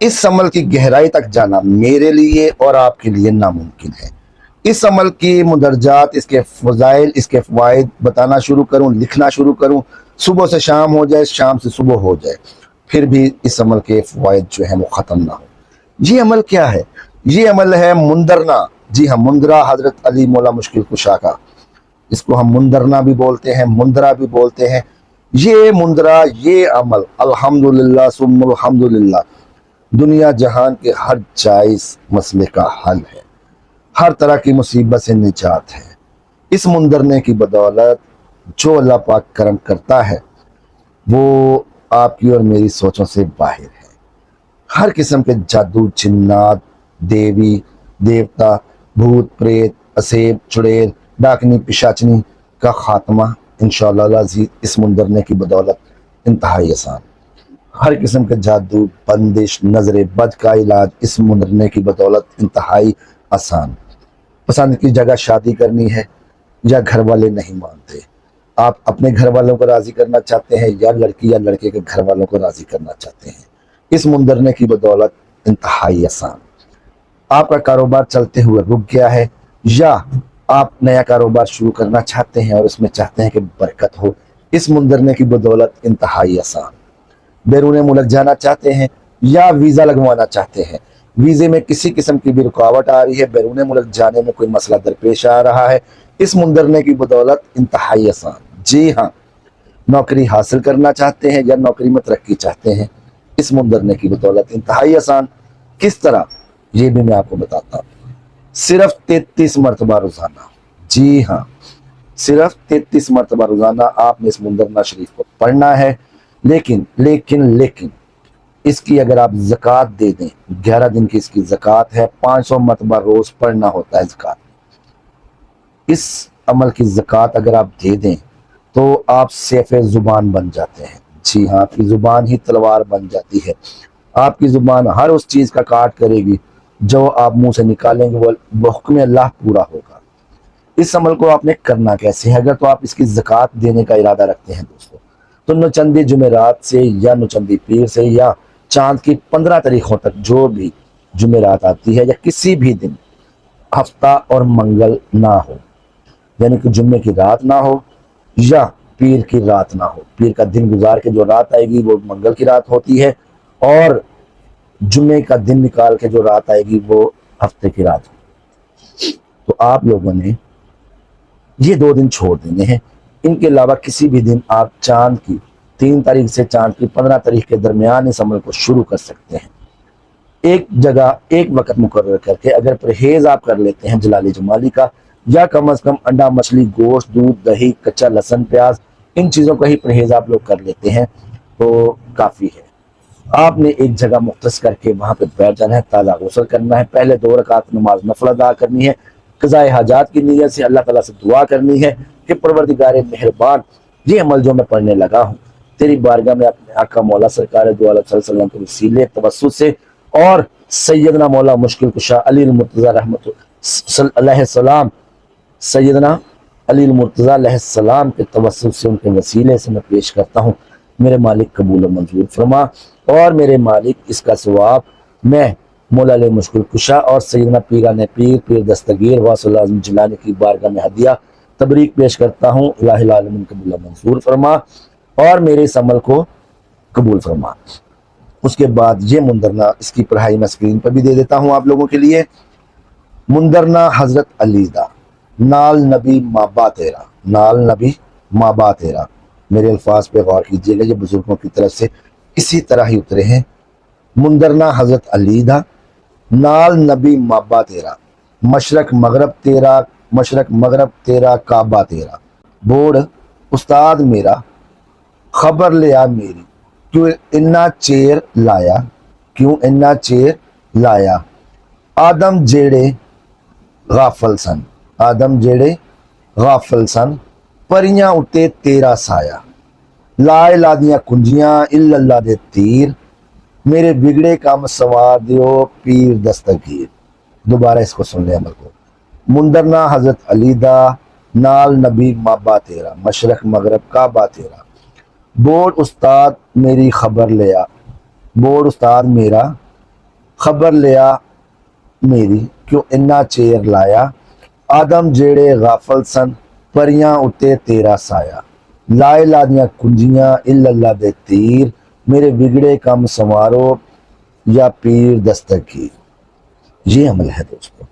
اس عمل کی گہرائی تک جانا میرے لیے اور آپ کے لیے ناممکن ہے۔ اس عمل کی مدرجات، اس کے فضائل، اس کے فوائد بتانا شروع کروں، لکھنا شروع کروں، صبح سے شام ہو جائے، شام سے صبح ہو جائے، پھر بھی اس عمل کے فوائد جو ہیں وہ ختم نہ ہو۔ یہ عمل کیا ہے؟ یہ عمل ہے مندرنا۔ جی ہاں، مندرا حضرت علی مولا مشکل کشا کا، اس کو ہم مندرنا بھی بولتے ہیں، مندرا بھی بولتے ہیں۔ یہ مندرا، یہ عمل الحمدللہ ثم الحمدللہ دنیا جہان کے ہر جائز مسئلے کا حل ہے، ہر طرح کی مصیبت سے نجات ہے۔ اس مندرنے کی بدولت جو اللہ پاک کرم کرتا ہے وہ آپ کی اور میری سوچوں سے باہر ہے۔ ہر قسم کے جادو، جنات، دیوی دیوتا، بھوت پریت، اسیب، چڑیل، ڈاکنی، پشاچنی کا خاتمہ انشاءاللہ العزیز اس مندرنے کی بدولت انتہائی آسان۔ ہر قسم کے جادو، بندش، نظر بد کا علاج اس مندرنے کی بدولت انتہائی آسان۔ پسند کی جگہ شادی کرنی ہے یا گھر والے نہیں مانتے، آپ اپنے گھر والوں کو راضی کرنا چاہتے ہیں یا لڑکی یا لڑکے کے گھر والوں کو راضی کرنا چاہتے ہیں، اس مندرنے کی بدولت انتہائی آسان۔ آپ کا کاروبار چلتے ہوئے رک گیا ہے یا آپ نیا کاروبار شروع کرنا چاہتے ہیں اور اس میں چاہتے ہیں کہ برکت ہو، اس مندرنے کی بدولت انتہائی آسان۔ بیرون ملک جانا چاہتے ہیں یا ویزا لگوانا چاہتے ہیں، ویزے میں کسی قسم کی بھی رکاوٹ آ رہی ہے، بیرون ملک جانے میں کوئی مسئلہ درپیش آ رہا ہے، اس مندرنے کی بدولت انتہائی آسان۔ جی ہاں، نوکری حاصل کرنا چاہتے ہیں یا نوکری میں ترقی چاہتے ہیں، اس مندرنے کی بدولت انتہائی آسان۔ کس طرح؟ یہ بھی میں آپ کو بتاتا ہوں۔ صرف 33 مرتبہ روزانہ، جی ہاں صرف 33 مرتبہ روزانہ آپ نے اس مندرنا شریف کو پڑھنا ہے۔ لیکن لیکن لیکن اس کی اگر آپ زکوٰۃ دے دیں، 11 دن کی اس کی زکوٰۃ ہے، 500 مرتبہ روز پڑھنا ہوتا ہے زکوٰۃ۔ اس عمل کی زکوٰۃ اگر آپ دے دیں تو آپ سیف زبان بن جاتے ہیں۔ جی ہاں، آپ کی زبان ہی تلوار بن جاتی ہے، آپ کی زبان ہر اس چیز کا کاٹ کرے گی جو آپ منہ سے نکالیں گے وہ حکم اللہ پورا ہوگا۔ اس عمل کو آپ نے کرنا کیسے ہے؟ اگر تو آپ اس کی زکوٰۃ دینے کا ارادہ رکھتے ہیں دوستو، تو نوچندی جمعرات سے یا نوچندی پیر سے یا چاند کی 15 تاریخوں تک جو بھی جمعرات آتی ہے یا کسی بھی دن، ہفتہ اور منگل نہ ہو، یعنی کہ جمعے کی رات نہ ہو یا پیر کی رات نہ ہو، پیر کا دن گزار کے جو رات آئے گی وہ منگل کی رات ہوتی ہے، اور جمعے کا دن نکال کے جو رات آئے گی وہ ہفتے کی رات ہوگی۔ تو آپ لوگوں نے یہ 2 دن چھوڑ دینے ہیں، ان کے علاوہ کسی بھی دن آپ چاند کی 3 تاریخ سے چاند کی 15 تاریخ کے درمیان اس عمل کو شروع کر سکتے ہیں۔ ایک جگہ ایک وقت مقرر کر کے اگر پرہیز آپ کر لیتے ہیں جلالی جمالی کا، یا کم از کم انڈا، مچھلی، گوشت، دودھ، دہی، کچا لہسن، پیاز، ان چیزوں کا ہی پرہیز آپ لوگ کر لیتے ہیں تو کافی ہے۔ آپ نے ایک جگہ مختص کر کے وہاں پہ بیٹھ جانا ہے، تازہ غسل کرنا ہے، پہلے 2 رکعت نماز نفل ادا کرنی ہے، قضاء حاجات کی نیت سے اللہ تعالیٰ سے دعا کرنی ہے کہ پروردگار مہربان، یہ عمل جو میں پڑھنے لگا ہوں تیری بارگاہ میں اپنے آقا مولا سرکار دو عالم صلی اللہ علیہ وسلم کے وسیلے توسط سے اور سیدنا مولا مشکل کشا علی المرتضیٰ رحمۃ علیہ السلام، سیدنا علی المرتضیٰ علیہ السلام کے توسط سے، ان کے وسیلے سے میں پیش کرتا ہوں، میرے مالک قبول و منظور فرما، اور میرے مالک اس کا ثواب میں مولا علی مشکل کشا اور سیدنا پیران پیر، پیر دستگیر غوث الاعظم جیلانی کی بارگاہ میں ہدیہ تبریک پیش کرتا ہوں۔ الہ العالمین قبول و منظور فرما اور میرے اس عمل کو قبول فرما۔ اس کے بعد یہ مندرنا، اس کی پڑھائی میں اسکرین پر بھی دے دیتا ہوں آپ لوگوں کے لیے۔ مندرنا حضرت علی دا، نال نبی مابا تیرا، نال نبی مابا تیرا، میرے الفاظ پہ غور کیجیے گا، یہ بزرگوں کی طرف سے اسی طرح ہی اترے ہیں۔ مندرنا حضرت علی دا، نال نبی مابا تیرا، مشرق مغرب تیرا، مشرق مغرب تیرا، کعبہ تیرا، بوڑھ استاد میرا، خبر لیا میری، کیوں انا چیر لایا، کیوں انا چیر لایا، آدم جیڑے غافل سن، آدم جیڑے غافل سن، پریاں اتے تیرا سایہ، لائے لادیاں کنجیاں الا اللہ دے تیر، میرے بگڑے کام سوار دیو پیر دستگیر۔ دوبارہ اس کو سن لیں عمل کو۔ مندرنا حضرت علی دا، نال نبی مابا تیرا، مشرق مغرب کعبہ تیرا، بوڑھ استاد میری خبر لیا، بوڑھ استاد میرا خبر لیا میری کیوں انا چیر لایا آدم جیڑے غافل سن پریاں اتے تیرا سایہ لائے لادیاں کنجیاں اللہ دے تیر میرے بگڑے کم سنوارو یا پیر دستگیر۔ یہ عمل ہے دوستو،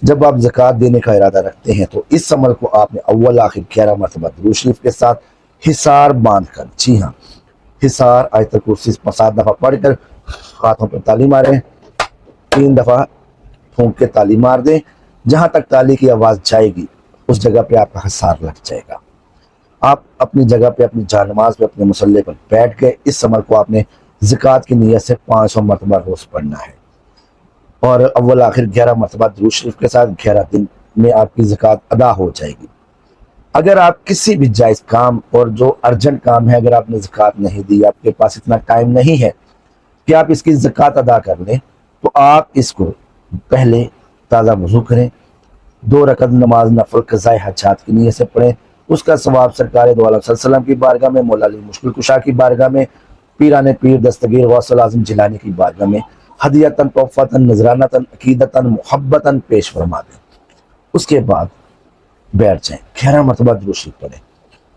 جب آپ زکوٰۃ دینے کا ارادہ رکھتے ہیں تو اس عمل کو آپ نے اول آخر 11 مرتبہ درود شریف کے ساتھ حصار باندھ کر، جی ہاں حصار آیت الکرسی 7 دفعہ پڑھ کر ہاتھوں پہ تالی ماریں، 3 دفعہ پھونک کے تالی مار دیں، جہاں تک تالی کی آواز جائے گی اس جگہ پہ آپ کا حصار لگ جائے گا۔ آپ اپنی جگہ پہ اپنی جانماز پہ اپنے مصلے پر بیٹھ گئے۔ اس عمل کو آپ نے زکوٰۃ کی نیت سے 500 مرتبہ روز پڑھنا ہے، اور اول آخر 11 مرتبہ درود شریف کے ساتھ 11 دن میں آپ کی زکوٰۃ ادا ہو جائے گی۔ اگر آپ کسی بھی جائز کام اور جو ارجنٹ کام ہے، اگر آپ نے زکوٰۃ نہیں دی، آپ کے پاس اتنا ٹائم نہیں ہے کہ آپ اس کی زکوٰۃ ادا کر لیں، تو آپ اس کو پہلے تازہ وضو کریں، 2 رکعت نماز نفل قضائے حاجات کی نیت سے پڑھیں، اس کا ثواب سرکار دو عالم صلی اللہ علیہ وسلم کی بارگاہ میں، مولا علی مشکل کشا کی بارگاہ میں، پیران پیر دستگیر غوث الاعظم جیلانی کی بارگاہ میں ہدیتاً تحفۃً نذرانۃً عقیدتاً محبتاً پیش فرما دیں۔ اس کے بعد بیٹھ جائیں، 11 مرتبہ درود شریف پڑھیں۔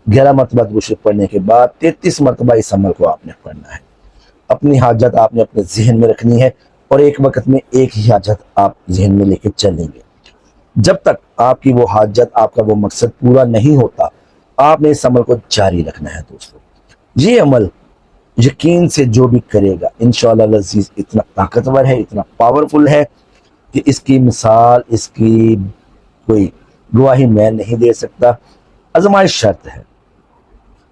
11 مرتبہ درود شریف پڑھنے کے بعد 33 مرتبہ اس عمل کو آپ نے پڑھنا ہے۔ اپنی حاجت آپ نے اپنے ذہن میں رکھنی ہے، اور ایک وقت میں ایک ہی حاجت آپ ذہن میں لے کے چلیں گے۔ جب تک آپ کی وہ حاجت، آپ کا وہ مقصد پورا نہیں ہوتا، آپ نے اس عمل کو جاری رکھنا ہے دوستو۔ یہ عمل یقین سے جو بھی کرے گا انشاءاللہ العزیز اتنا طاقتور ہے، اتنا پاورفل ہے کہ اس کی مثال، اس کی کوئی گواہی میں نہیں دے سکتا۔ آزمائش شرط ہے،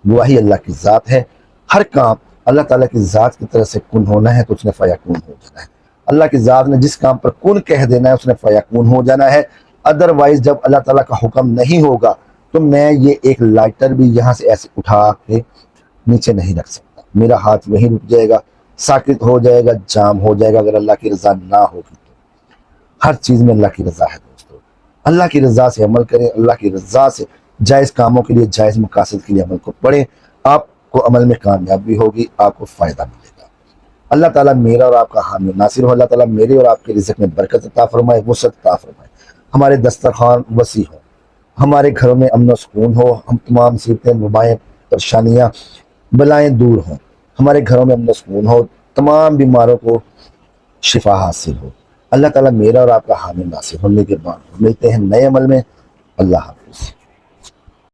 گواہی اللہ کی ذات ہے۔ ہر کام اللہ تعالیٰ کی ذات کی طرف سے کن ہونا ہے تو اس نے فیکون ہو جانا ہے۔ اللہ کی ذات نے جس کام پر کن کہہ دینا ہے اس نے فیکون ہو جانا ہے۔ ادروائز جب اللہ تعالیٰ کا حکم نہیں ہوگا تو میں یہ ایک لائٹر بھی یہاں سے ایسے اٹھا کے نیچے نہیں رکھ سکتا، میرا ہاتھ وہیں رک جائے گا، ساکت ہو جائے گا، جام ہو جائے گا، اگر اللہ کی رضا نہ ہوگی تو۔ ہر چیز میں اللہ کی رضا ہے دوستو، اللہ کی رضا سے عمل کریں، اللہ کی رضا سے جائز کاموں کے لیے، جائز مقاصد کے لیے عمل کو پڑھیں، آپ کو عمل میں کامیابی ہوگی، آپ کو فائدہ ملے گا۔ اللہ تعالیٰ میرا اور آپ کا حامی و ناصر ہو۔ اللہ تعالیٰ میرے اور آپ کے رزق میں برکت عطا فرمائے، وسعت عطا فرمائے، ہمارے دسترخوان وسیع ہو، ہمارے گھروں میں امن و سکون ہو، ہم تمام مصیبتیں، وبائیں، پریشانیاں، بلائیں دور ہوں، ہمارے گھروں میں امن و سکون ہو، تمام بیماروں کو شفا حاصل ہو۔ اللہ تعالیٰ میرا اور آپ کا حامی و ناصر ہونے کے بعد ملتے ہیں نئے عمل میں۔ اللہ حافظ۔